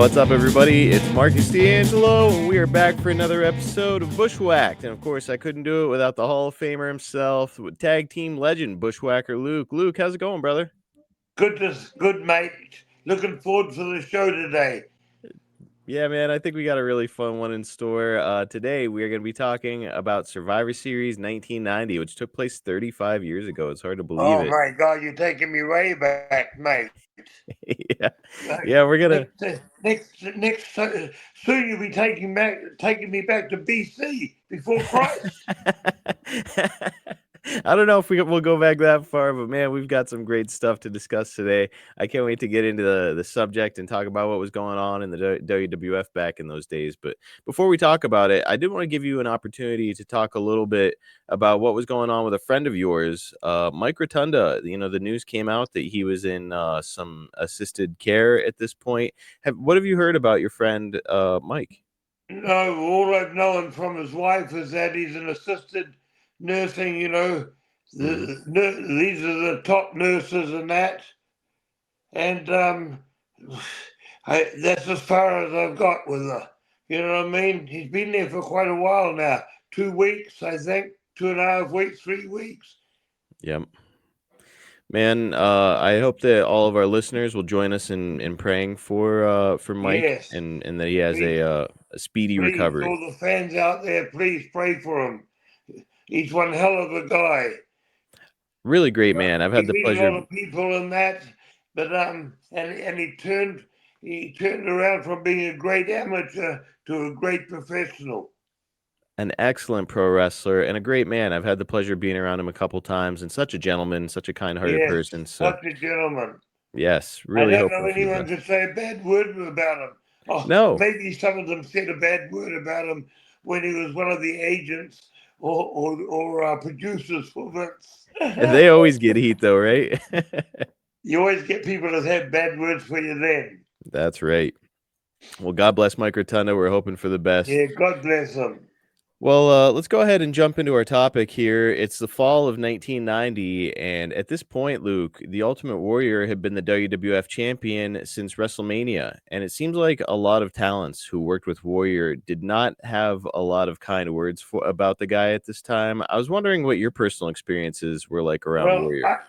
What's up, everybody? It's Marcus D'Angelo, and we are back for another episode of Bushwhacked. And of course, I couldn't do it without the Hall of Famer himself, tag team legend, Bushwhacker Luke. Luke, how's it going, brother? Good, mate. Looking forward to the show today. Yeah, man, I think we got a really fun one in store. Today, we are going to be talking about Survivor Series 1990, which took place 35 years ago. It's hard to believe Oh it. my God, you're taking me way back, mate. yeah, yeah, we're gonna. Soon you'll be taking me back to BC before Christ. I don't know if we'll go back that far, but man, we've got some great stuff to discuss today. I can't wait to get into the subject and talk about what was going on in the WWF back in those days. But before we talk about it, I did want to give you an opportunity to talk a little bit about what was going on with a friend of yours, Mike Rotunda. You know, the news came out that he was in some assisted care at this point. What have you heard about your friend, Mike? No, all I've known from his wife is that he's an assisted nursing. You know, these are the top nurses and that, and that's as far as I've got with her. You know what I mean? He's been there for quite a while now. 2 weeks, I think. 2.5 weeks, 3 weeks. Yep. Man, I hope that all of our listeners will join us in praying for Mike, Yes. and that he has Please, a speedy recovery. all the fans out there, please pray for him. He's one hell of a guy. Really great man. I've had He's the beat a pleasure. lot of people in that, but and he turned around from being a great amateur to a great professional. An excellent pro wrestler and a great man. I've had the pleasure of being around him a couple times, and such a gentleman, such a kind-hearted Yes, person. So such a gentleman. yes, I really don't know hoping for the anyone best. could say a bad word about him. Oh, No, maybe some of them said a bad word about him when he was one of the agents or producers for Vince. they always get heat though, right? You always get people that have bad words for you then. That's right. Well, God bless Mike Rotunda. We're hoping for the best. Yeah, God bless him. Well, let's go ahead and jump into our topic here. It's the fall of 1990, and at this point, Luke, the Ultimate Warrior had been the WWF Champion since WrestleMania, and it seems like a lot of talents who worked with Warrior did not have a lot of kind words about the guy at this time. I was wondering what your personal experiences were like around Well, Warrior.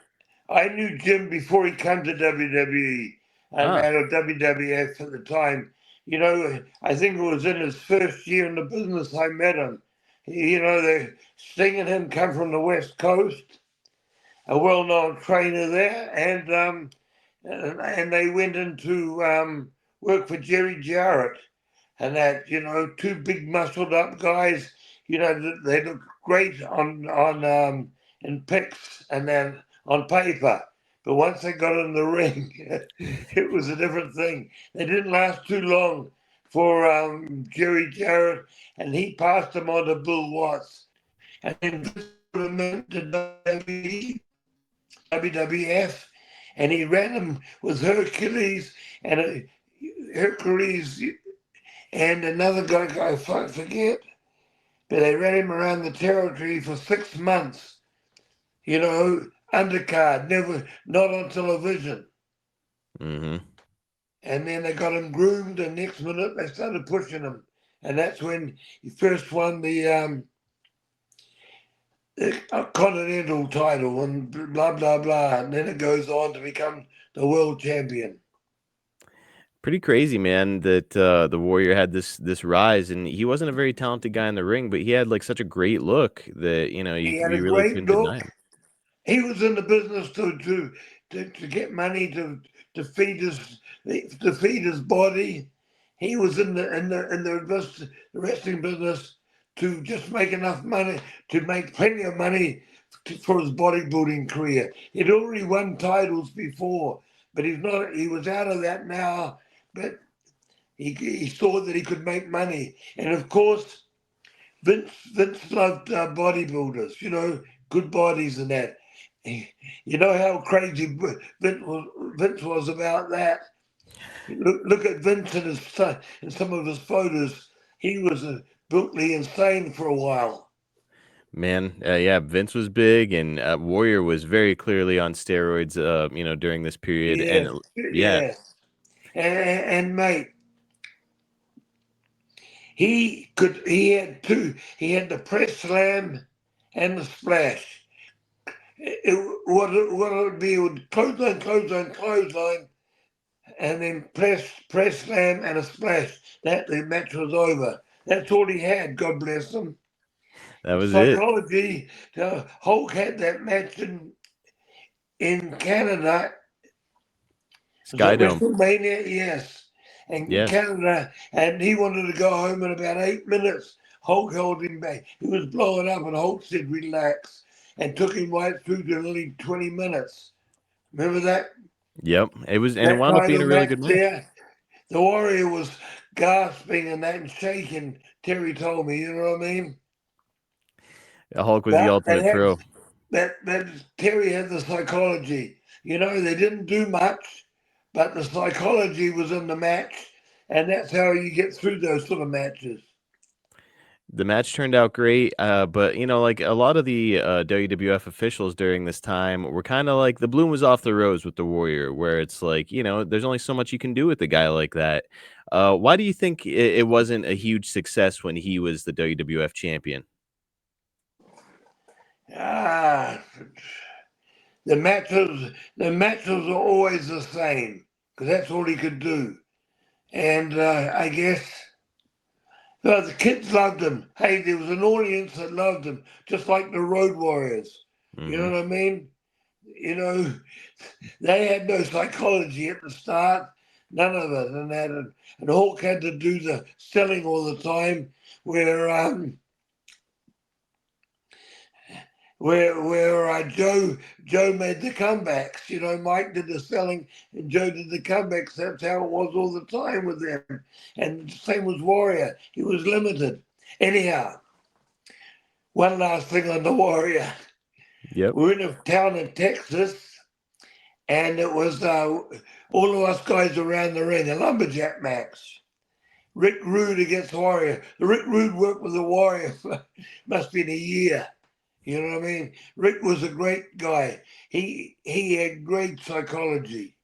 I knew Jim before he came to WWE and Ah, out of WWF at the time. You know, I think it was in his first year in the business I met him. You know, Sting and him come from the West Coast, a well-known trainer there, and they went into work for Jerry Jarrett, and that, you know, two big muscled-up guys. You know, they look great on in pics and then on paper. But once they got in the ring, it was a different thing. They didn't last too long for Jerry Jarrett, and he passed them on to Bill Watts. And then Vince put him into WWF, and he ran him with Hercules Hercules and another guy I forget, but they ran him around the territory for 6 months. You know, undercard, never, not on television. mm-hmm. And then they got him groomed, and next minute they started pushing him, and that's when he first won the continental title and blah blah blah, and then it goes on to become the world champion. Pretty crazy, man, that the Warrior had this rise, and he wasn't a very talented guy in the ring, but he had like such a great look that He had a you really great couldn't deny look. him. He was in the business to get money to feed his body. He was in the wrestling business to just make enough money to make plenty of money for his bodybuilding career. He'd already won titles before, but he's not. He was out of that now, but he saw that he could make money, and of course, Vince loved bodybuilders. You know, good bodies and that. You know how crazy Vince was about that. Look at Vince and his son in some of his photos. He was brutally insane for a while. Man, yeah, Vince was big, and Warrior was very clearly on steroids. During this period, and Yes, yeah, yes. And mate, He had two. He had the press slam and the splash. What it would be would clothesline, clothesline, clothesline, and then press slam and a splash. That the match was over. That's all he had. God bless him. That was it. Psychology. Hulk had that match in Canada. Was it Skydome. WrestleMania? Yes. And in Yes. Canada, and he wanted to go home in about 8 minutes. Hulk held him back. He was blowing up, and Hulk said, "Relax," and took him right through to nearly 20 minutes. Remember that? Yep. It was, and it That wound up being title a really match good match. there. The Warrior was gasping and that and shaking. Terry told me, you know what I mean? Hulk was the But they ultimate had pro. that Terry had the psychology. You know, they didn't do much, but the psychology was in the match, and that's how you get through those sort of matches. The match turned out great, but like a lot of the WWF officials during this time were kind of like the bloom was off the rose with the Warrior, where it's like there's only so much you can do with a guy like that. Why do you think it wasn't a huge success when he was the WWF champion? Ah, the matches are always the same because that's all he could do, and I guess. The kids loved him. Hey, there was an audience that loved him, just like the Road Warriors. You Hmm. know what I mean? You know, they had no psychology at the start, none of it, and Hawk had to do the selling all the time, where Joe made the comebacks. You know, Mike did the selling and Joe did the comebacks. That's how it was all the time with them. And the same was Warrior. He was limited. Anyhow, one last thing on the Warrior. Yep. We're in a town in Texas, and it was all of us guys around the ring, a lumberjack match. Rick Rude against Warrior. Rick Rude worked with the Warrior for must be a year. You know what I mean? Rick was a great guy. He had great psychology.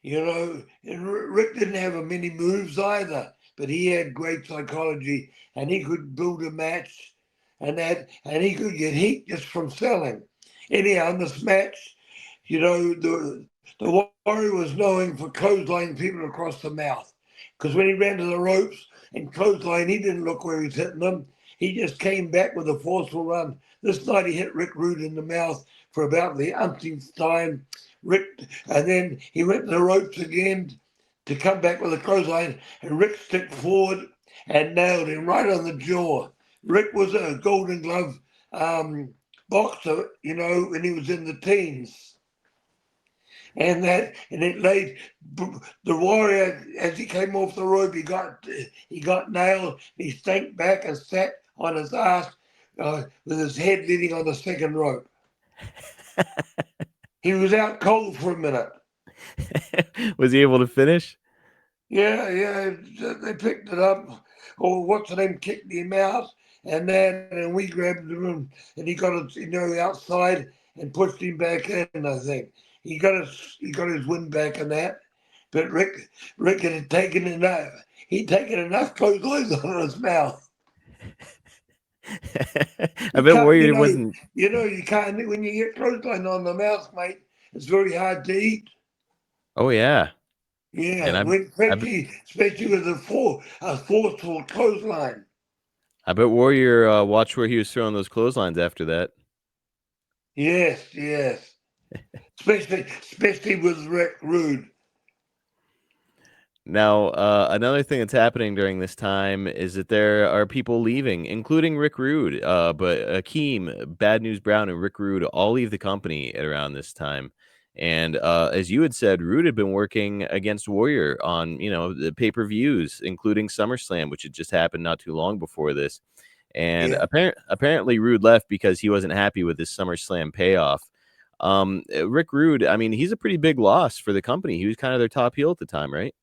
You know, and Rick didn't have many moves either, but he had great psychology, and he could build a match, and he could get heat just from selling. Anyhow, in this match, the Warrior was known for clotheslining people across the mouth, because when he ran to the ropes and clothesline, he didn't look where he was hitting them. He just came back with a forceful run. This night he hit Rick Rude in the mouth for about the umpteenth time. And then he went to the ropes again to come back with a clothesline, and Rick stepped forward and nailed him right on the jaw. Rick was a Golden Glove boxer, when he was in the teens. And it laid the Warrior as he came off the rope. He got nailed. He sank back and sat on his ass with his head leaning on the second rope. He was out cold for a minute. Was he able to finish? Yeah, they picked it up. Or what's the name kicked him out, and we grabbed him, and he got it, outside and pushed him back in. I think he got his win back in that. But Rick had taken enough. He'd taken enough clotheslines on his mouth. I You bet can't, Warrior wasn't. you can't when you get clothesline on the mouth, mate. It's very hard to eat. Oh yeah, and Yeah, especially with a forceful clothesline. I bet Warrior watched where he was throwing those clotheslines after that. Yes. Especially with Rick Rude. Now, another thing that's happening during this time is that there are people leaving, including Rick Rude. But Akeem, Bad News Brown, and Rick Rude all leave the company at around this time. And as you had said, Rude had been working against Warrior on, the pay-per-views, including SummerSlam, which had just happened not too long before this. And Yeah. apparently Rude left because he wasn't happy with his SummerSlam payoff. Rick Rude, I mean, he's a pretty big loss for the company. He was kind of their top heel at the time, right?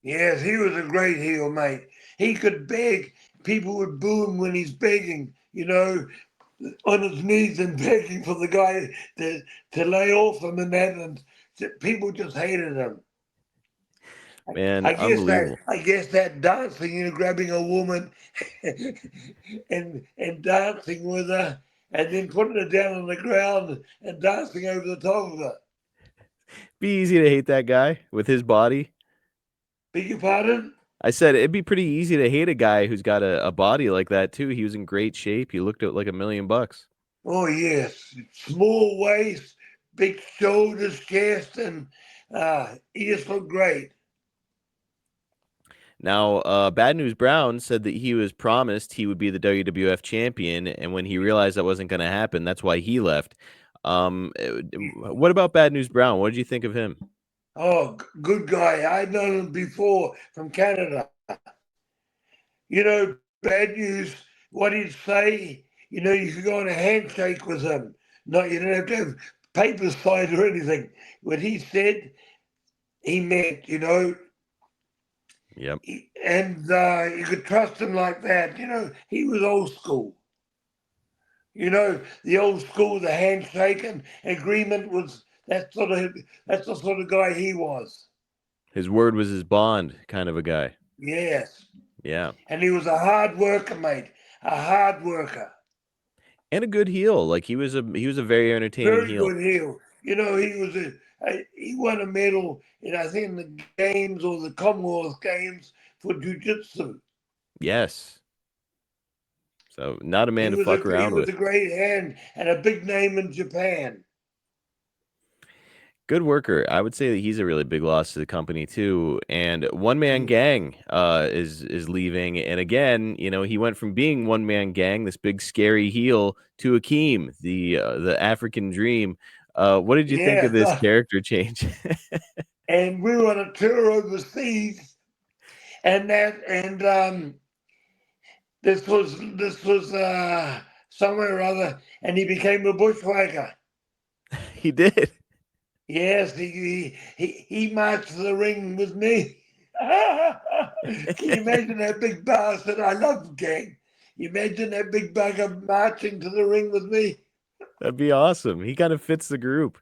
Yes, he was a great heel, mate. He could beg. People would boo him when he's begging, on his knees and begging for the guy to lay off him and that. And people just hated him. Man, I guess that unbelievable. I guess that dancing, grabbing a woman and dancing with her, and then putting her down on the ground and dancing over the top of her. Be easy to hate that guy with his body. Beg your pardon? I said it'd be pretty easy to hate a guy who's got a body like that too. He was in great shape. He looked like $1,000,000. Oh yes, small waist, big shoulders, chest, and he just looked great. Now, Bad News Brown said that he was promised he would be the WWF champion, and when he realized that wasn't going to happen, that's why he left. What about Bad News Brown? What did you think of him? Oh, good guy. I'd known him before from Canada. Bad news. What he'd say, you could go on a handshake with him. No, you don't have to have papers signed or anything. What he said, he meant. Yep. And you could trust him like that. He was old school. The old school, the handshake and agreement was that's the sort of guy he was. His word was his bond, kind of a guy. Yes. Yeah. And he was a hard worker, mate. A hard worker. And a good heel. Like he was a very entertaining Very heel. good heel. He won a medal in, I think, in the games or the Commonwealth Games for jiu-jitsu. Yes. So not a man to He fuck was around with. a great hand and a big name in Japan. Good worker. I would say that he's a really big loss to the company too. And One Man Mm. Gang is leaving. And again, he went from being One Man Gang, this big scary heel, to Akeem, the African Dream. What did you think of this Yeah. character change? And we were on a tour overseas, and this was somewhere or other, and he became a bushwhacker. He did. Yes, he marched to the ring with me. Can you imagine that big bastard? I love gang. You imagine that big bugger marching to the ring with me? That'd be awesome. He kind of fits the group.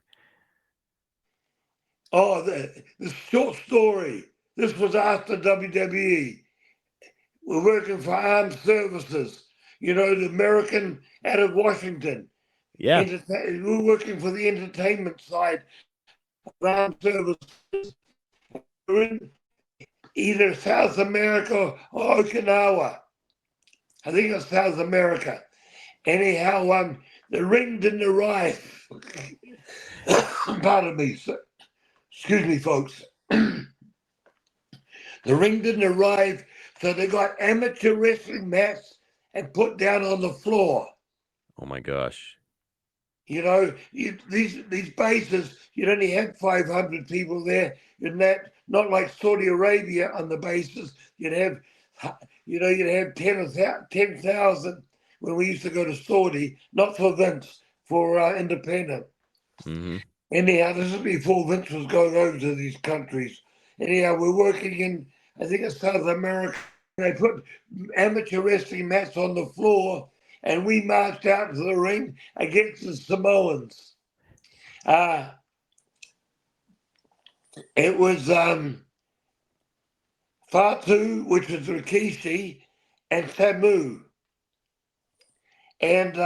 Oh, the short story. This was after WWE. We're working for armed services. The American out of Washington. Yeah. We're working for the entertainment side of armed services. We're in either South America or Okinawa. I think it's South America. Anyhow, the ring didn't arrive. Pardon me. Excuse me, folks. The ring didn't arrive, so they got amateur wrestling mats and put down on the floor. Oh my gosh. These bases, you'd only have 500 people there. Not like Saudi Arabia on the bases. You'd have 10,000 when we used to go to Saudi, not for Vince, for independent. Mm-hmm. Anyhow, this is before Vince was going over to these countries. Anyhow, we're working in, I think it's South America. They put amateur wrestling mats on the floor, and we marched out to the ring against the Samoans. It was Fatu, which was Rikishi, and Samu. And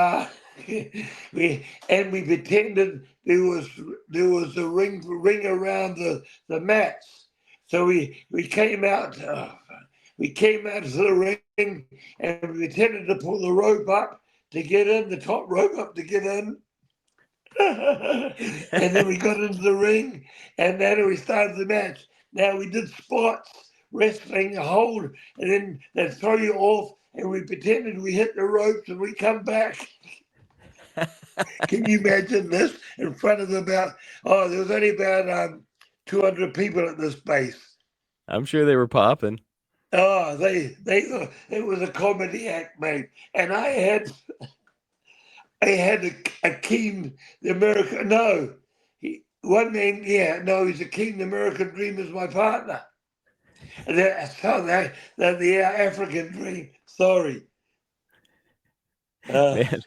we pretended there was a ring around the mats. So we came out to the ring and we pretended to pull the rope up to get in, the top rope up to get in. And then we got into the ring and then we started the match. Now we did spots, wrestling, a hold, and then they'd throw you off and we pretended we hit the ropes and we come back. Can you imagine this in front of there was only about 200 people at this base. I'm sure they were popping. Oh, it was a comedy act, mate. And I had Akeem, the American, no, one name, he's Akeem, the American Dream is my partner. And the African Dream, sorry. Man,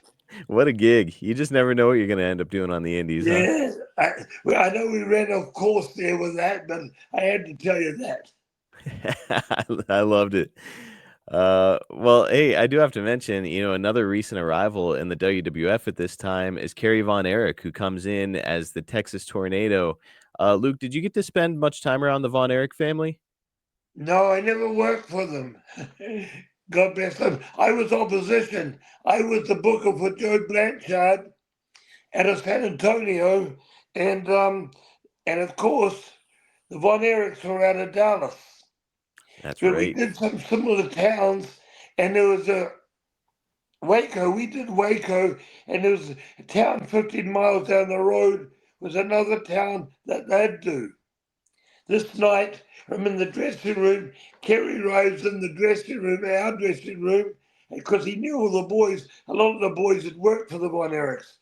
what a gig. You just never know what you're going to end up doing on the indies, huh? Yeah, I know we ran off course there with that, but I had to tell you that. I loved it. Well, hey, I do have to mention, another recent arrival in the WWF at this time is Kerry Von Erich, who comes in as the Texas Tornado. Luke, did you get to spend much time around the Von Erich family? No, I never worked for them. God bless them. I was opposition. I was the booker for Joe Blanchard out of San Antonio, and of course the Von Erichs were out of Dallas. That's But we right. did some similar towns, and there was a Waco. We did Waco, and there was a town 15 miles down the road was another town that they'd do. This night, I'm in the dressing room. Kerry Rose in the dressing room, our dressing room, because he knew all the boys. A lot of the boys had worked for the Von Erichs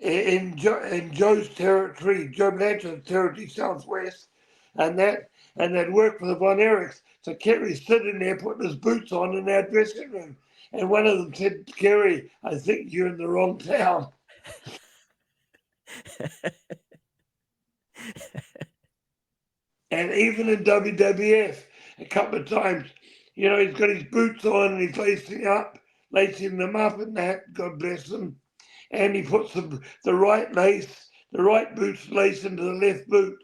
in Joe's territory, Joe Blanchard's territory, Southwest, and they'd worked for the Von Erichs. So Kerry's sitting there putting his boots on in our dressing room, and one of them said, "Kerry, I think you're in the wrong town." And even in WWF, a couple of times, he's got his boots on and he's lacing them up and that, God bless him. And he puts the right boot's lace into the left boot.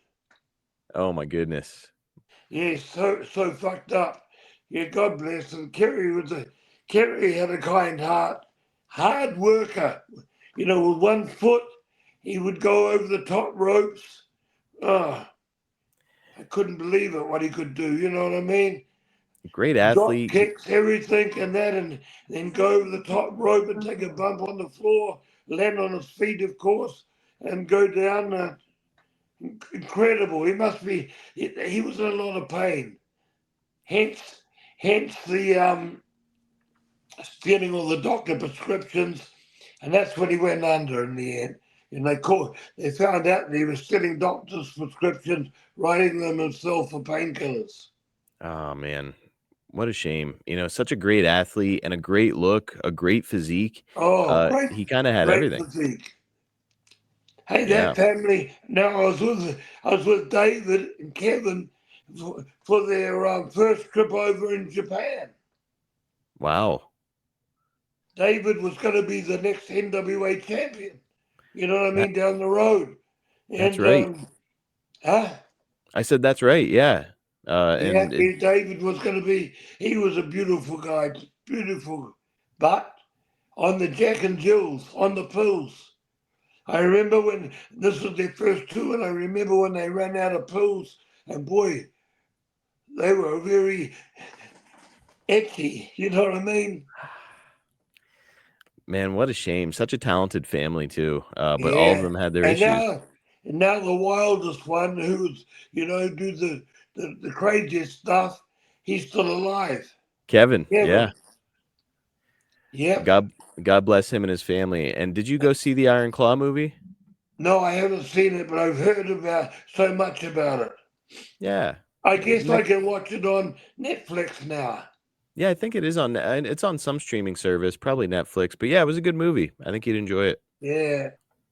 Oh my goodness. Yeah, so fucked up. Yeah, God bless him. Kerry had a kind heart, hard worker. With one foot, he would go over the top ropes. Oh, I couldn't believe it, what he could do, you know what I mean? Great Drop athlete. kicks, everything, and then go over the top rope and take a bump on the floor, land on his feet, of course, and go down. Incredible. He was in a lot of pain. Hence the stealing all the doctor prescriptions, and that's what he went under in the end. And they found out that he was stealing doctors' prescriptions, writing them himself for painkillers. Oh man. What a shame. Such a great athlete and a great look, a great physique. Oh, great, He kind of had great everything. physique. Hey, Yeah. that family. Now I was with David and Kevin for their first trip over in Japan. Wow. David was going to be the next NWA champion. You know what I That mean, down the road. that's And right. huh? I said that's right. Yeah. Yeah, And it, David was going to be. He was a beautiful guy, beautiful, but on the Jack and Jills, on the pills. I remember when this was their first tour, and I remember when they ran out of pills, and boy, they were very etchy. You know what I mean? man, what a shame. Such a talented family too. But all of Yeah. them had their And issues. now, and now the wildest one, who's do the craziest stuff, he's still alive. Kevin, yeah. Kevin. Yep. God God bless him and his family. And did you go see the Iron Claw movie? No, I haven't seen it, but I've heard about so much about it. Yeah. I guess I Next, can watch it on Netflix now. yeah, I think it is on it's on some streaming service, probably Netflix. But yeah, it was a good movie. I think you'd enjoy it. Yeah.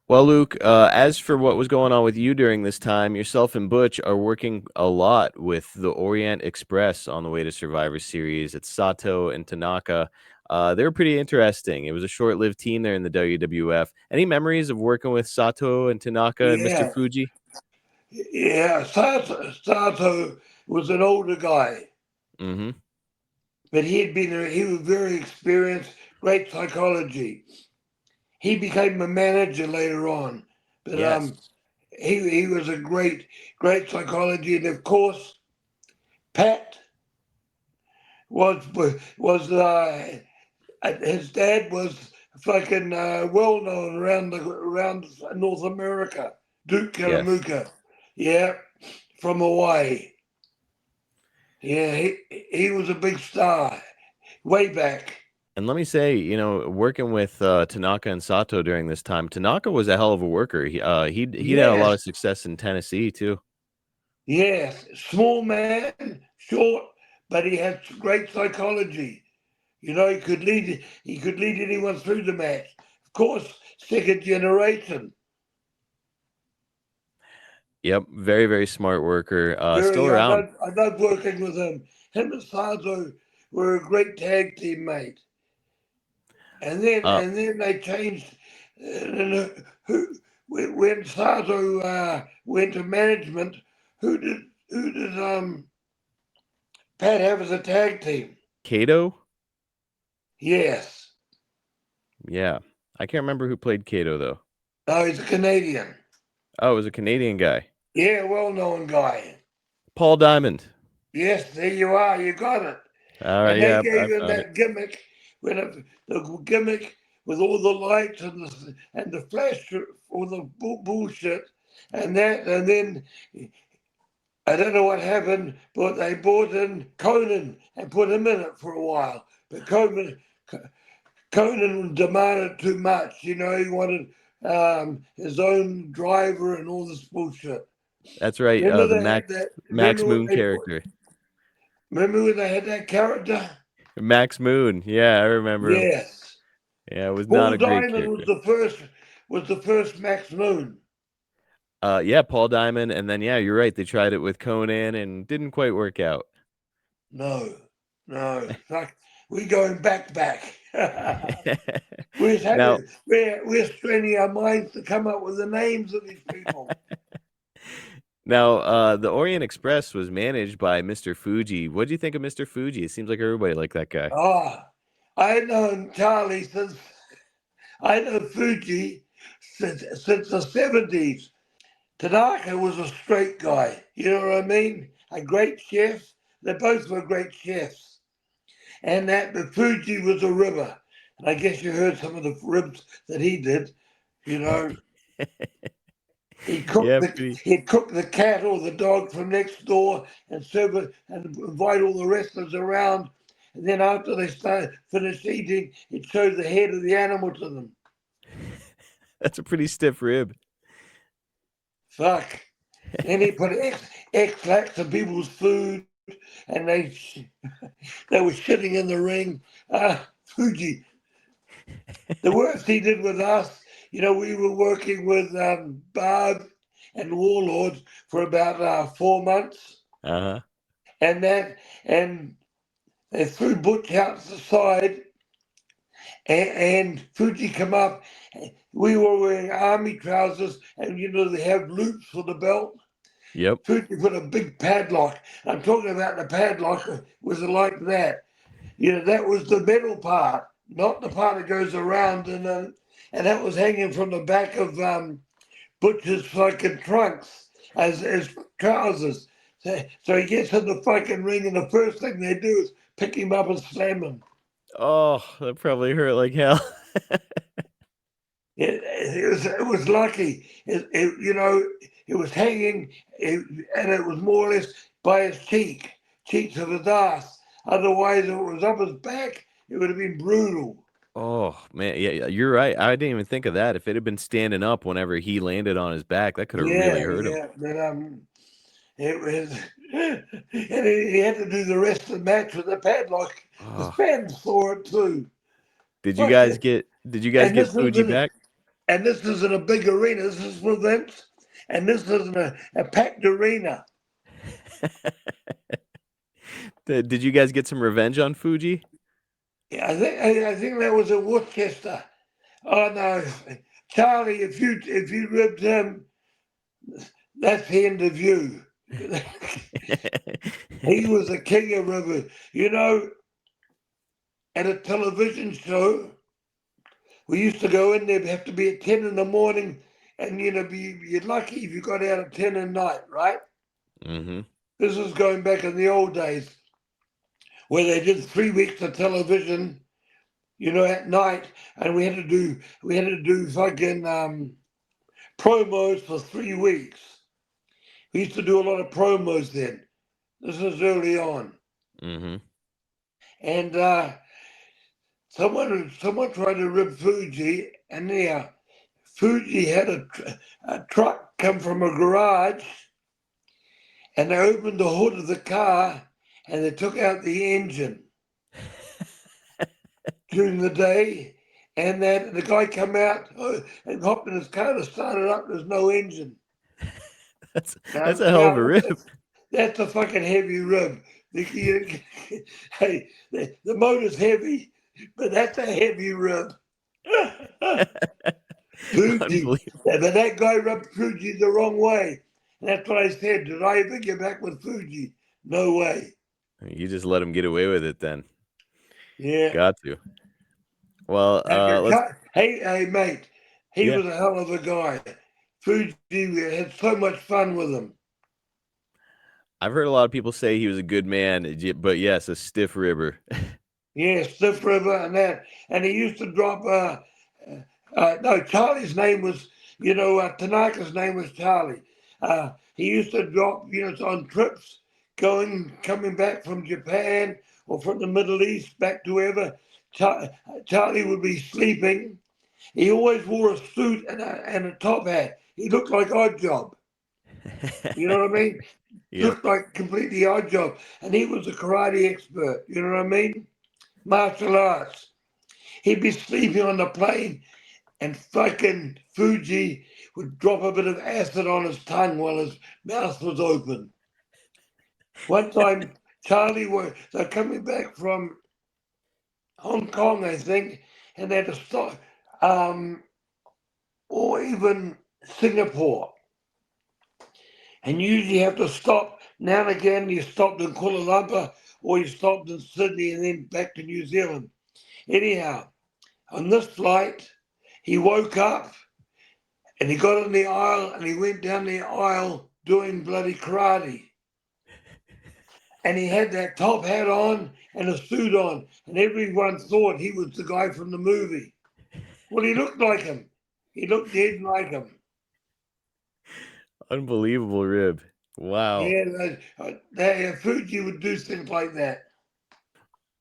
Well, Luke, as for what was going on with you during this time, yourself and Butch are working a lot with the Orient Express on the way to Survivor Series. It's Sato and Tanaka. They were pretty interesting. It was a short-lived team there in the WWF. Any memories of working with Sato and Tanaka and Mr. Yeah. Fuji? Yeah. Sato was an older guy, Mm-hmm. but he was very experienced, great psychology. He became a manager later on, but Yes. he was a great psychology, and of course Pat was his dad was fucking well known around North America. Duke Yes. Karamuka, yeah, from Hawaii. Yeah, he was a big star way back. And let me say, working with Tanaka and Sato during this time, Tanaka was a hell of a worker. He'd had a lot Yes, of success in Tennessee too. yes, small man, short, but he had great psychology. He could lead anyone through the match. Of course, second generation. Yep, very very smart worker. Still Very, around. I love working with him. Him and Sato were a great tag team, mate. Uh, And then they changed. Who when Sato went to management? Who did Pat have as a tag team? Kato. Yes. Yeah, I can't remember who played Kato though. No, he's a Canadian. Oh, it was a Canadian guy. Yeah, well known guy. Paul Diamond. Yes, there you are. You got it. All right, And they yeah, I gave him found it. that gimmick the gimmick with all the lights and the flash, all the bullshit, and then I don't know what happened, but they brought in Conan and put him in it for a while. But Conan demanded too much. You know, he wanted his own driver and all this bullshit. That's right. Remember The they had that. Max Remember when Moon they put. character. Remember when they had that character? Max Moon. Yeah, I remember him. Yes. Yeah, it was not Paul a great Diamond character. was the first Max Moon. Yeah, Paul Diamond, and then yeah, you're right. They tried it with Conan and didn't quite work out. No, no. Like we're going back. we're Now, having we're straining our minds to come up with the names of these people. the Orient Express was managed by Mr. Fuji. What do you think of Mr. Fuji? It seems like everybody liked that guy. Ah, I've known Charlie since I know Fuji since the 70s. Tanaka was a straight guy. You know what I mean? A great chef. They both were great chefs. And that the Fuji was a ribber. And I guess you heard some of the ribs that he did. You know, Yeah, pretty. he'd cook the cat or the dog from next door and serve it and invite all the wrestlers around. And then after they finished eating, he'd show the head of the animal to them. That's a pretty stiff rib. Fuck. Then he put X-Lax in people's food, and they were shitting in the ring. Fuji. The worst he did with us, you know, we were working with Barb and Warlords for about 4 months, Uh-huh. and they threw Butch outside, and Fuji come up. We were wearing army trousers, and you know they have loops for the belt. Yep. Fuji put a big padlock. I'm talking about the padlock was like that. You know, that was the metal part, not the part that goes around, and that was hanging from the back of Butcher's fucking trunks as trousers. So he gets in the fucking ring, and the first thing they do is pick him up and slam him. Oh, that probably hurt like hell. It was lucky. You know, it was hanging, and it was more or less by his cheeks of his ass. Otherwise, if it was up his back, it would have been brutal. Oh man, yeah, you're right. I didn't even think of that. If it had been standing up whenever he landed on his back, that could have really Yeah, hurt him. yeah. But it was, and he had to do the rest of the match with the padlock. The Oh. fans saw it too. Did you Fuck guys it. get And this Fuji is back? and this isn't a big arena. This is for Vince, and this isn't a packed arena. Did you guys get some revenge on Fuji? Yeah, I think that was a Worcester. Oh no, Charlie, if you ripped him, that's the end of you. He was the king of rivers. You know, at a television show, we used to go in there. We have to be at 10 in the morning, and you know, you're lucky if you got out at 10 at night, right? Mm-hmm. This is going back in the old days where they did 3 weeks of television, you know, at night, and we had to do fucking promos for 3 weeks. We used to do a lot of promos then. This is early on, Mm-hmm. and someone tried to rip Fuji, and Fuji had a truck come from a garage, and they opened the hood of the car, and they took out the engine during the day. And then the guy come out and hopped in his car to start it up. There's no engine. That's a hell of a Now, rib. that's a fucking heavy rib. Hey, the motor's heavy, but that's a heavy rib. Fuji. Unbelievable. But that guy rubbed Fuji the wrong way. And that's what I said. Did I ever get back with Fuji? No way. You just let him get away with it then. Yeah. Got to. Well, let's. Hey, mate. He Yeah, was a hell of a guy. Fuji, we had so much fun with him. I've heard a lot of people say he was a good man, but yes, a stiff ribber. Yeah, Stiff River and that. And he used to drop, no, Charlie's name was, Tanaka's name was Charlie. He used to drop, on trips coming back from Japan or from the Middle East back to wherever. Charlie would be sleeping. He always wore a suit and a top hat. He looked like Odd Job. You know what I mean? Yep. Looked like completely Odd Job. And he was a karate expert. You know what I mean? Martial arts. He'd be sleeping on the plane, and fucking Fuji would drop a bit of acid on his tongue while his mouth was open. One time, they're coming back from Hong Kong, I think, and they had to stop, or even Singapore. And usually you have to stop now and again. You stopped in Kuala Lumpur or you stopped in Sydney and then back to New Zealand. Anyhow, on this flight, he woke up and he got in the aisle and he went down the aisle doing bloody karate. And he had that top hat on and a suit on, and everyone thought he was the guy from the movie. Well, he looked like him. He looked dead like him. Unbelievable rib. Wow. Yeah, Fuji would do things like that.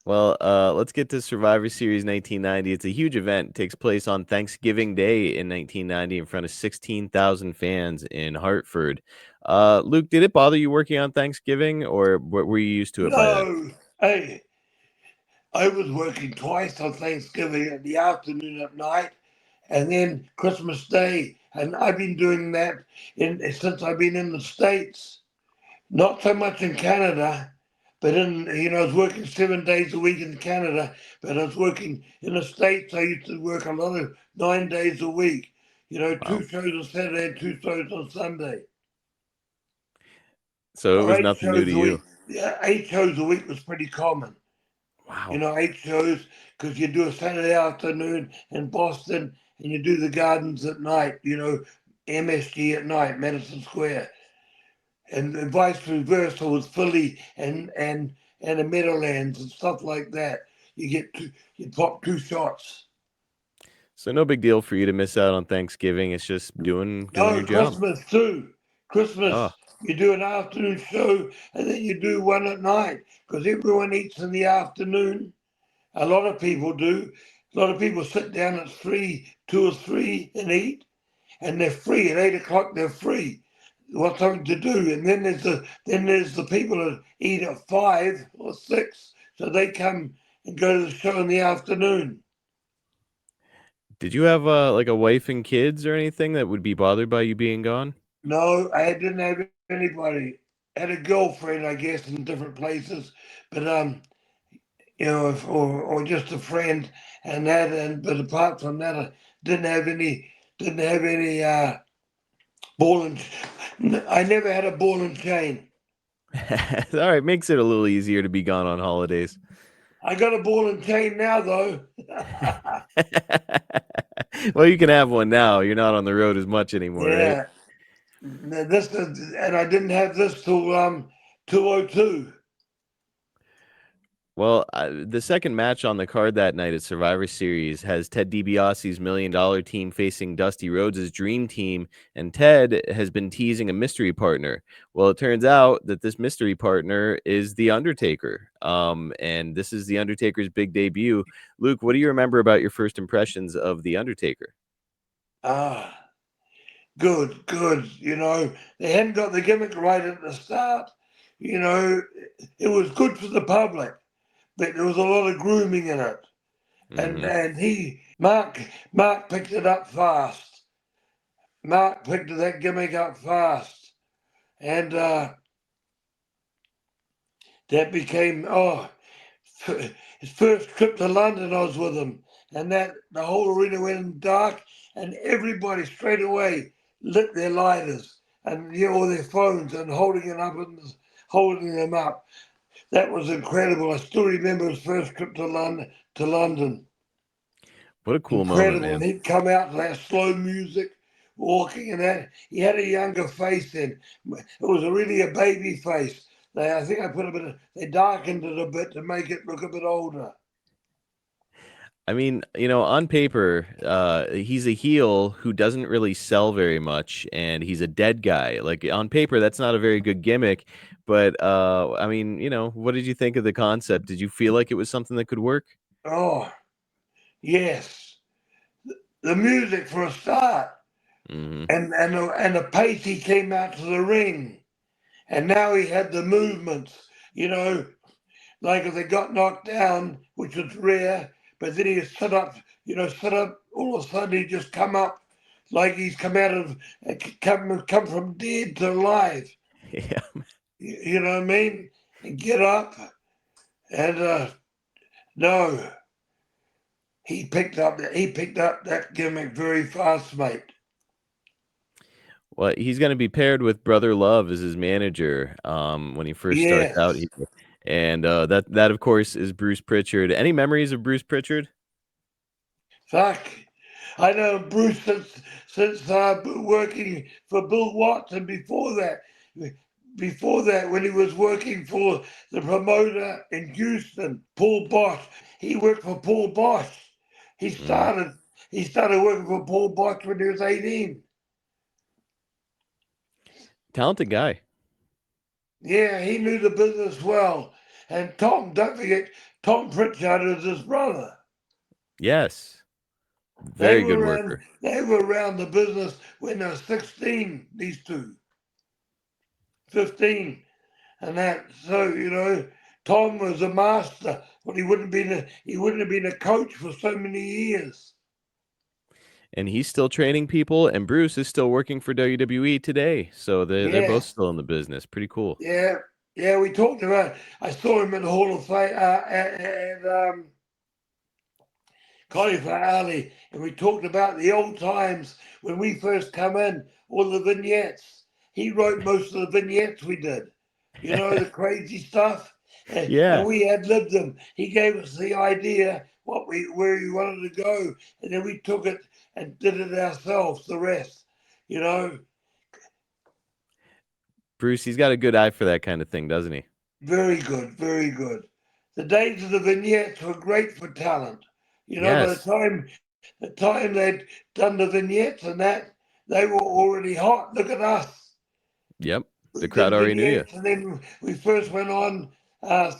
Well, let's get to Survivor Series 1990. It's a huge event. It takes place on Thanksgiving Day in 1990 in front of 16,000 fans in Hartford. Luke, did it bother you working on Thanksgiving, or were you used to it by then? No, hey, I was working twice on Thanksgiving in the afternoon at night, and then Christmas Day, and I've been doing that since I've been in the States. Not so much in Canada, but I was working 7 days a week in Canada, but I was working in the States. I used to work a lot of 9 days a week. Wow. 2 shows on Saturday and 2 shows on Sunday, So it or was eight nothing new to shows a you. week. Yeah, 8 shows a week was pretty common. Wow. 8 shows because you do a Saturday afternoon in Boston and you do the Gardens at night. MSG at night, Madison Square, and vice versa with Philly and the Meadowlands and stuff like that. You pop 2 shots. So no big deal for you to miss out on Thanksgiving. It's just doing No, your job. Christmas too. Oh, Christmas, you do an afternoon show and then you do one at night because everyone eats in the afternoon. A lot of people do. A lot of people sit down at 2 or 3, and eat, and they're free at 8 o'clock. They're free. What's something to do? And then there's the people that eat at 5 or 6, so they come and go to the show in the afternoon. did you have like a wife and kids or anything that would be bothered by you being gone? No, I didn't have anybody. I had a girlfriend, I guess, in different places, but or just a friend, and that, but apart from that, I didn't have any ball and. I never had a ball and chain. All right, makes it a little easier to be gone on holidays. I got a ball and chain now, though. Well, you can have one now. You're not on the road as much anymore, right? Yeah, and I didn't have this till 202. Well, the second match on the card that night at Survivor Series has Ted DiBiase's $1 million team facing Dusty Rhodes' Dream Team, and Ted has been teasing a mystery partner. Well, it turns out that this mystery partner is The Undertaker, and this is The Undertaker's big debut. Luke, what do you remember about your first impressions of The Undertaker? Ah, good, good. They hadn't got the gimmick right at the start. You know, it was good for the public, but there was a lot of grooming in it. And Hmm. and he Mark picked it up fast. Mark picked that gimmick up fast. and that became his first trip to London. I was with him, and that the whole arena went dark, and everybody straight away lit their lighters and all their phones and holding them up. That was incredible. I still remember his first trip to London. What a cool moment, Incredible. And man. he'd come out to that slow music, walking and that. He had a younger face then. It was really a baby face. I think I put a bit of, they darkened it a bit to make it look a bit older. I mean, on paper, he's a heel who doesn't really sell very much, and he's a dead guy. Like on paper, that's not a very good gimmick. But I mean, what did you think of the concept? Did you feel like it was something that could work? Oh, yes. The music for a start. Hmm. And the pace he came out to the ring. And now he had the movements, like if they got knocked down, which was rare, but then he sit up, all of a sudden he just come up like he's come out of, come from dead to alive. Yeah. You know what I mean? And get up and, no, he picked up that gimmick very fast, mate. Well, he's going to be paired with Brother Love as his manager when he first starts out Yes. here. And that of course is Bruce Pritchard. Any memories of Bruce Pritchard? Fuck. I know Bruce since working for Bill Watson before that. Before that, when he was working for the promoter in Houston, Paul Bosch. He worked for Paul Bosch. He Hmm. started he started working for Paul Bosch when he was 18. Talented guy. Yeah, he knew the business well. And Tom, don't forget, Tom Pritchard is his brother. Yes. They Very were good around. worker. They were around the business when they were 16. These two, 15, and that. So Tom was a master, but he wouldn't have been a coach for so many years. And he's still training people, and Bruce is still working for WWE today. So they're both Yes, still in the business. Pretty cool. yeah, yeah. We talked about. I saw him in the Hall of Fame at Cauliflower Alley, and we talked about the old times when we first come in, all the vignettes. He wrote most of the vignettes we did, the crazy stuff, and Yeah. we had lived them. He gave us the idea where we wanted to go, and then we took it and did it ourselves. The rest, you know, Bruce, he's got a good eye for that kind of thing, doesn't he? very good, very good. The days of the vignettes were great for talent. By Yes. the time they'd done the vignettes and that, they were already hot. Look at us. Yep. We The crowd did already knew you. vignettes, and then we first went on. Uh,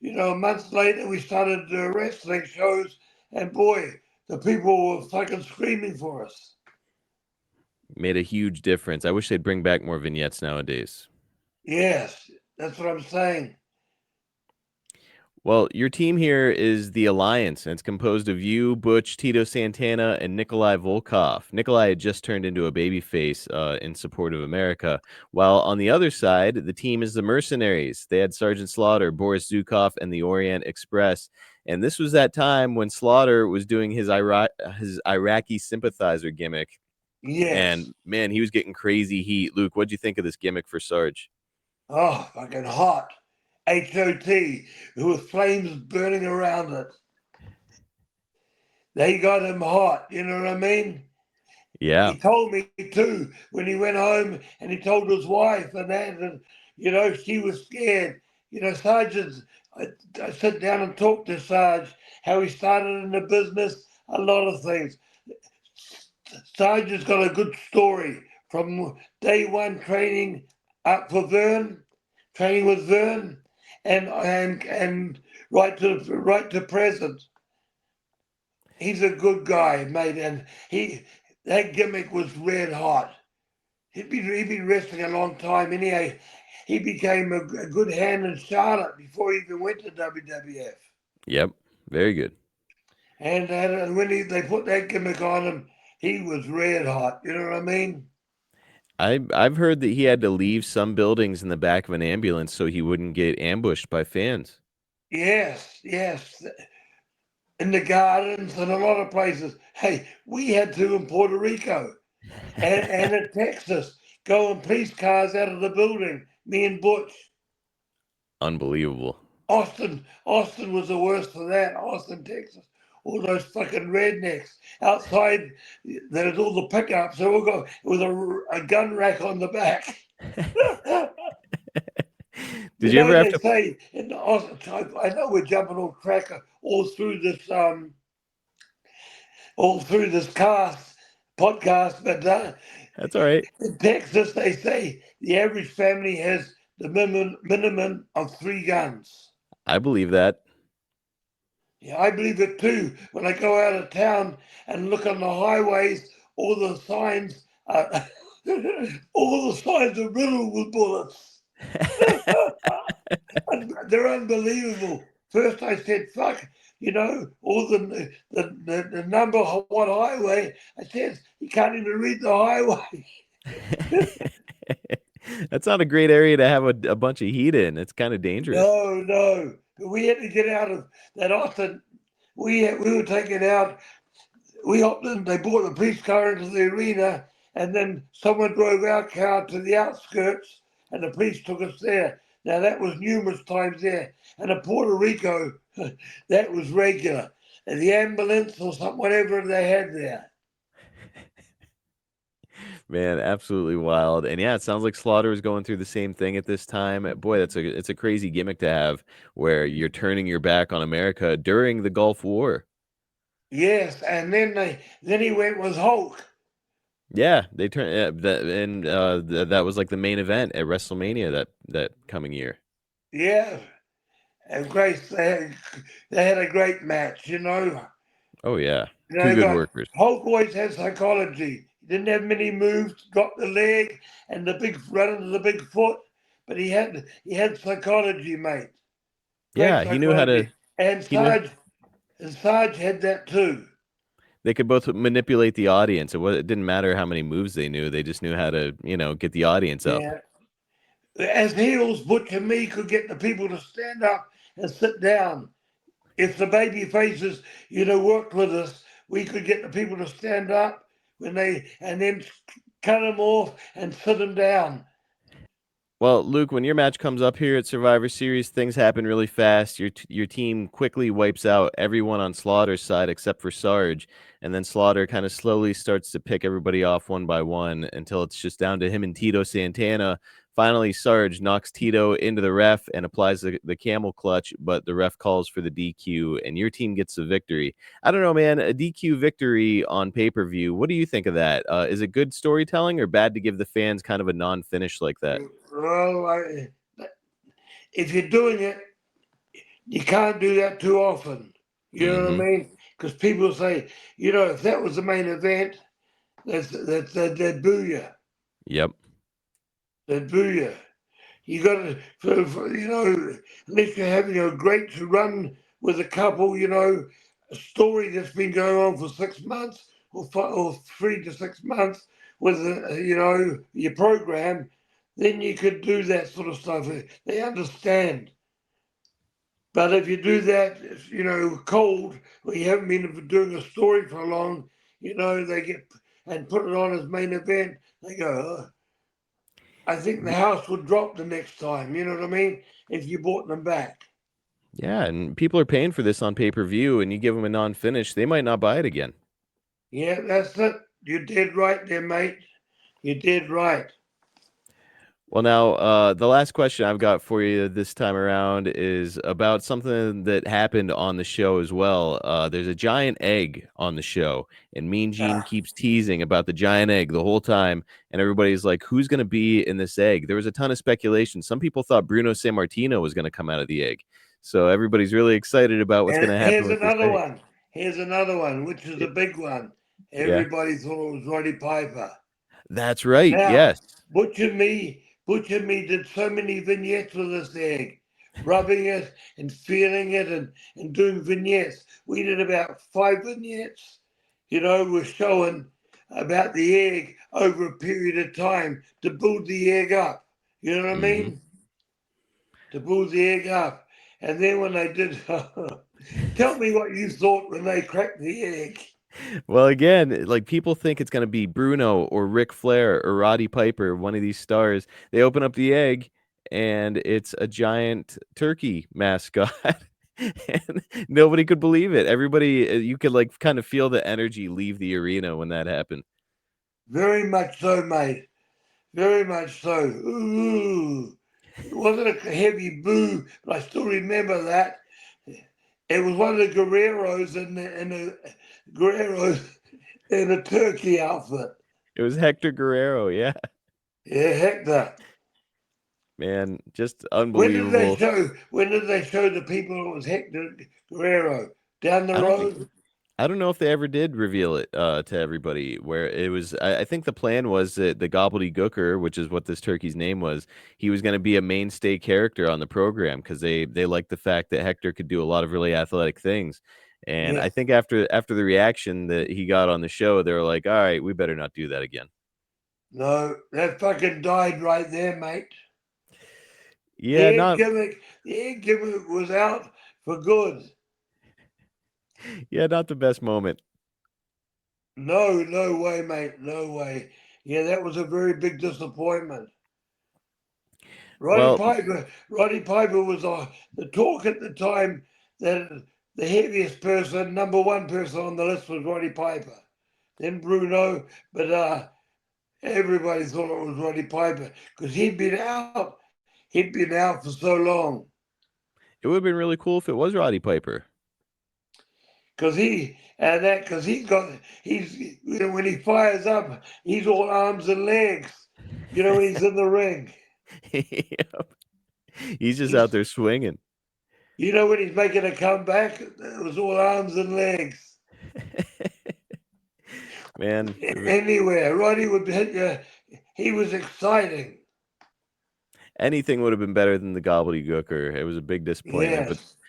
Months later, we started wrestling shows, and boy, the people were fucking screaming for us. Made a huge difference. I wish they'd bring back more vignettes nowadays. Yes, that's what I'm saying. Well, your team here is the Alliance, and it's composed of you, Butch, Tito Santana, and Nikolai Volkov. Nikolai had just turned into a babyface in support of America, while on the other side, the team is the Mercenaries. They had Sergeant Slaughter, Boris Zukov, and the Orient Express. And this was that time when Slaughter was doing his Iraqi sympathizer gimmick. Yes. And man, he was getting crazy heat. Luke, what'd you think of this gimmick for Sarge? Oh, fucking hot. HOT, with flames burning around it. They got him hot, you know what I mean? Yeah. He told me too when he went home and he told his wife and that, and she was scared. Sarge, I sit down and talk to Sarge how he started in the business, a lot of things. Sarge has got a good story from day one training up for Vern, training with Vern, and right to present. He's a good guy, mate, and that gimmick was red hot. He'd been wrestling a long time. Anyhow, he became a good hand in Charlotte before he even went to WWF. Yep. Very good. And when they put that gimmick on him, he was red hot. You know what I mean? I've heard that he had to leave some buildings in the back of an ambulance so he wouldn't get ambushed by fans. Yes, yes, in the gardens and a lot of places. Hey, we had to in Puerto Rico and in Texas go in police cars out of the building. Me and Butch. Unbelievable. Austin was the worst for that. Austin, Texas. All those fucking rednecks outside. There's all the pickups. They all got with a gun rack on the back. Did you ever have They to? say in Austin. I know we're jumping all cracker all through this cast podcast, but That's all right. in Texas they say the average family has the minimum of 3 guns. I believe that. Yeah, I believe it too. When I go out of town and look on the highways, all the signs, all the signs are riddled with bullets. They're unbelievable. First, I said, "Fuck," all the number of one highway. I said, "You can't even read the highway." That's not a great area to have a bunch of heat in. It's kind of dangerous. No, no. We had to get out of that Austin. We were taken out. We hopped in. They brought the police car into the arena, and then someone drove our car to the outskirts, and the police took us there. Now that was numerous times there, and in Puerto Rico, that was regular. And the ambulance or something, whatever they had there. Man, absolutely wild. And yeah, it sounds like Slaughter is going through the same thing at this time. Boy, it's a crazy gimmick to have where you're turning your back on America during the Gulf War. Yes, and then he went with Hulk. Yeah, they turned that was like the main event at WrestleMania that coming year. Yeah, and Grace, they had a great match. Oh yeah, two They good got workers. Hulk always had psychology. He didn't have many moves, dropped the leg and the big run into the big foot, but he had psychology, mate. Great Yeah, he knew how to. psychology. And He knew Sarge had that too. they could both manipulate the audience. It didn't matter how many moves they knew. They just knew how to get the audience up. Yeah. As heels, Butch and me could get the people to stand up and sit down. If the baby faces, worked with us, we could get the people to stand up and then cut them off and sit them down. Well, Luke, when your match comes up here at Survivor Series, things happen really fast. Your team quickly wipes out everyone on Slaughter's side except for Sarge, and then Slaughter kind of slowly starts to pick everybody off one by one until it's just down to him and Tito Santana. Finally, Sarge knocks Tito into the ref and applies the camel clutch, but the ref calls for the DQ, and your team gets the victory. I don't know, man. A DQ victory on pay-per-view. What do you think of that? Is it good storytelling or bad to give the fans kind of a non-finish like that? Well, if you're doing it, you can't do that too often. You know what I Hmm. mean? Because people say, if that was the main event, they'd boo you. Yep. They'd boo you. You got to, unless you're having a great run with a couple, a story that's been going on for 6 months or 3 to 6 months with, your program, then you could do that sort of stuff. They understand. But if you do that, cold, or you haven't been doing a story for long, they get and put it on as main event, they go, oh, I think the house would drop the next time. You know what I mean? If you bought them back. Yeah, and people are paying for this on pay-per-view, and you give them a non-finish, they might not buy it again. Yeah, that's it. You did right there, mate. You did right. Well, now, the last question I've got for you this time around is about something that happened on the show as well. There's a giant egg on the show, and Mean Gene Ah, keeps teasing about the giant egg the whole time, and everybody's like, "Who's going to be in this egg?" There was a ton of speculation. Some people thought Bruno Sammartino was going to come out of the egg, so everybody's really excited about what's going and to happen here's with this another egg. one. Here's another one, which is Y- a big one. Yeah, Everybody thought it was Roddy Piper. that's right. Now, Yes. Butch and me did so many vignettes with this egg, rubbing it and feeling it and doing vignettes. We did about 5 vignettes, we're showing about the egg over a period of time to build the egg up. You know what I Mm-hmm. mean? To build the egg up. And then when they did, tell me what you thought when they cracked the egg. Well, again, like people think it's gonna be Bruno or Ric Flair or Roddy Piper, one of these stars. They open up the egg and it's a giant turkey mascot. And nobody could believe it. Everybody, you could like kind of feel the energy leave the arena when that happened. Very much so, mate. Very much so. Ooh. It wasn't a heavy boo, but I still remember that. It was one of the Guerreros Guerreros in a turkey outfit. It was Hector Guerrero, yeah. Yeah, Hector. Man, just When did they unbelievable. show? When did they show the people it was Hector Guerrero down the I don't think road? I don't know if they ever did reveal it to everybody. Where it was, I think the plan was that the Gobbledy Gooker, which is what this turkey's name was, he was going to be a mainstay character on the program because they liked the fact that Hector could do a lot of really athletic things. And Yeah. I think after the reaction that he got on the show, they were like, "All right, we better not do that again." No, that fucking died right there, mate. Yeah, not The egg gimmick was out for good. yeah, not the best moment. No, no way, mate. No way. Yeah, that was a very big disappointment. Well, Roddy Piper was the talk at the time that the heaviest person, number one person on the list was Roddy Piper. Then Bruno, but everybody thought it was Roddy Piper because he'd been out. He'd been out for so long. it would have been really cool if it was Roddy Piper. Because he's when he fires up, he's all arms and legs. When he's in the ring. Yep. He's just out He's there swinging. when he's making a comeback, it was all arms and legs. Man, Anywhere, Roddy would hit you. He was exciting. anything would have been better than the gobbledygooker. It was a big disappointment,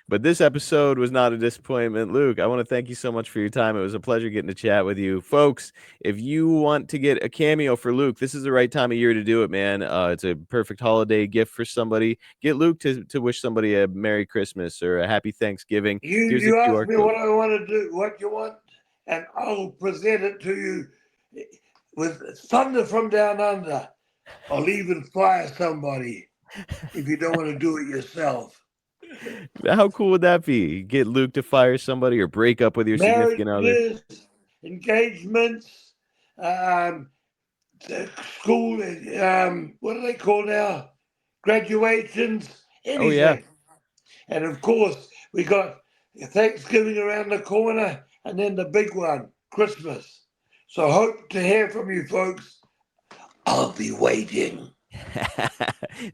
but Yes. this episode was not a disappointment. Luke, I want to thank you so much for your time. It was a pleasure getting to chat with you, folks. If you want to get a cameo for Luke, this is the right time of year to do it, man. It's a perfect holiday gift for somebody. Get Luke to wish somebody a Merry Christmas or a Happy Thanksgiving. Here's a You ask QR me code. what I want to do, what you want, and I'll present it to you with thunder from down under. I'll even fire somebody if you don't want to do it yourself. How cool would that be? Get Luke to fire somebody or break up with your significant other. Marriages, engagements, um, school, what are they called now? Graduations, Oh yeah. anything. And of course, we got Thanksgiving around the corner and then the big one, Christmas. So hope to hear from you folks. I'll be waiting.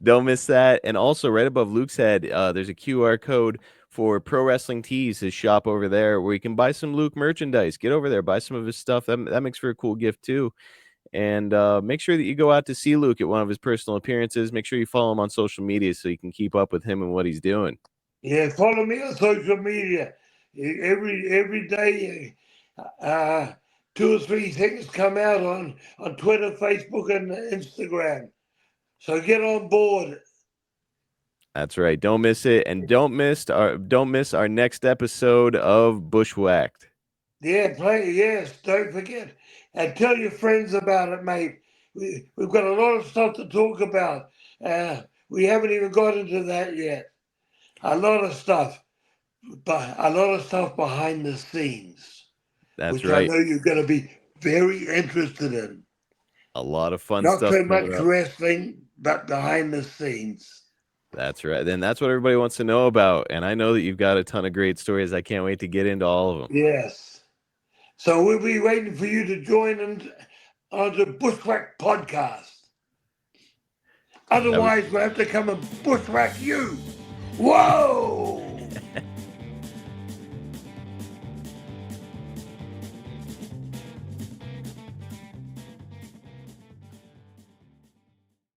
Don't miss that. And also, right above Luke's head, there's a QR code for Pro Wrestling Tees, his shop over there, where you can buy some Luke merchandise. Get over there, buy some of his stuff. That makes for a cool gift too. And make sure that you go out to see Luke at one of his personal appearances. Make sure you follow him on social media so you can keep up with him and what he's doing. Yeah, follow me on social media. Every day, 2 or 3 things come out on Twitter, Facebook, and Instagram. So get on board. That's right. Don't miss it, and don't miss our next episode of Bushwhacked. Yeah, play. Yes, don't forget. And tell your friends about it, mate. We've got a lot of stuff to talk about. We haven't even got into that yet. A lot of stuff, but a lot of stuff behind the scenes, That's which I right. know you're going to be very interested in. A lot of fun Not stuff so coming much up. wrestling, but behind the scenes. That's right. Then that's what everybody wants to know about. And I know that you've got a ton of great stories. I can't wait to get into all of them. Yes. So we'll be waiting for you to join in on the Bushwhack podcast. That was Otherwise, we'll have to come and bushwhack you. Whoa!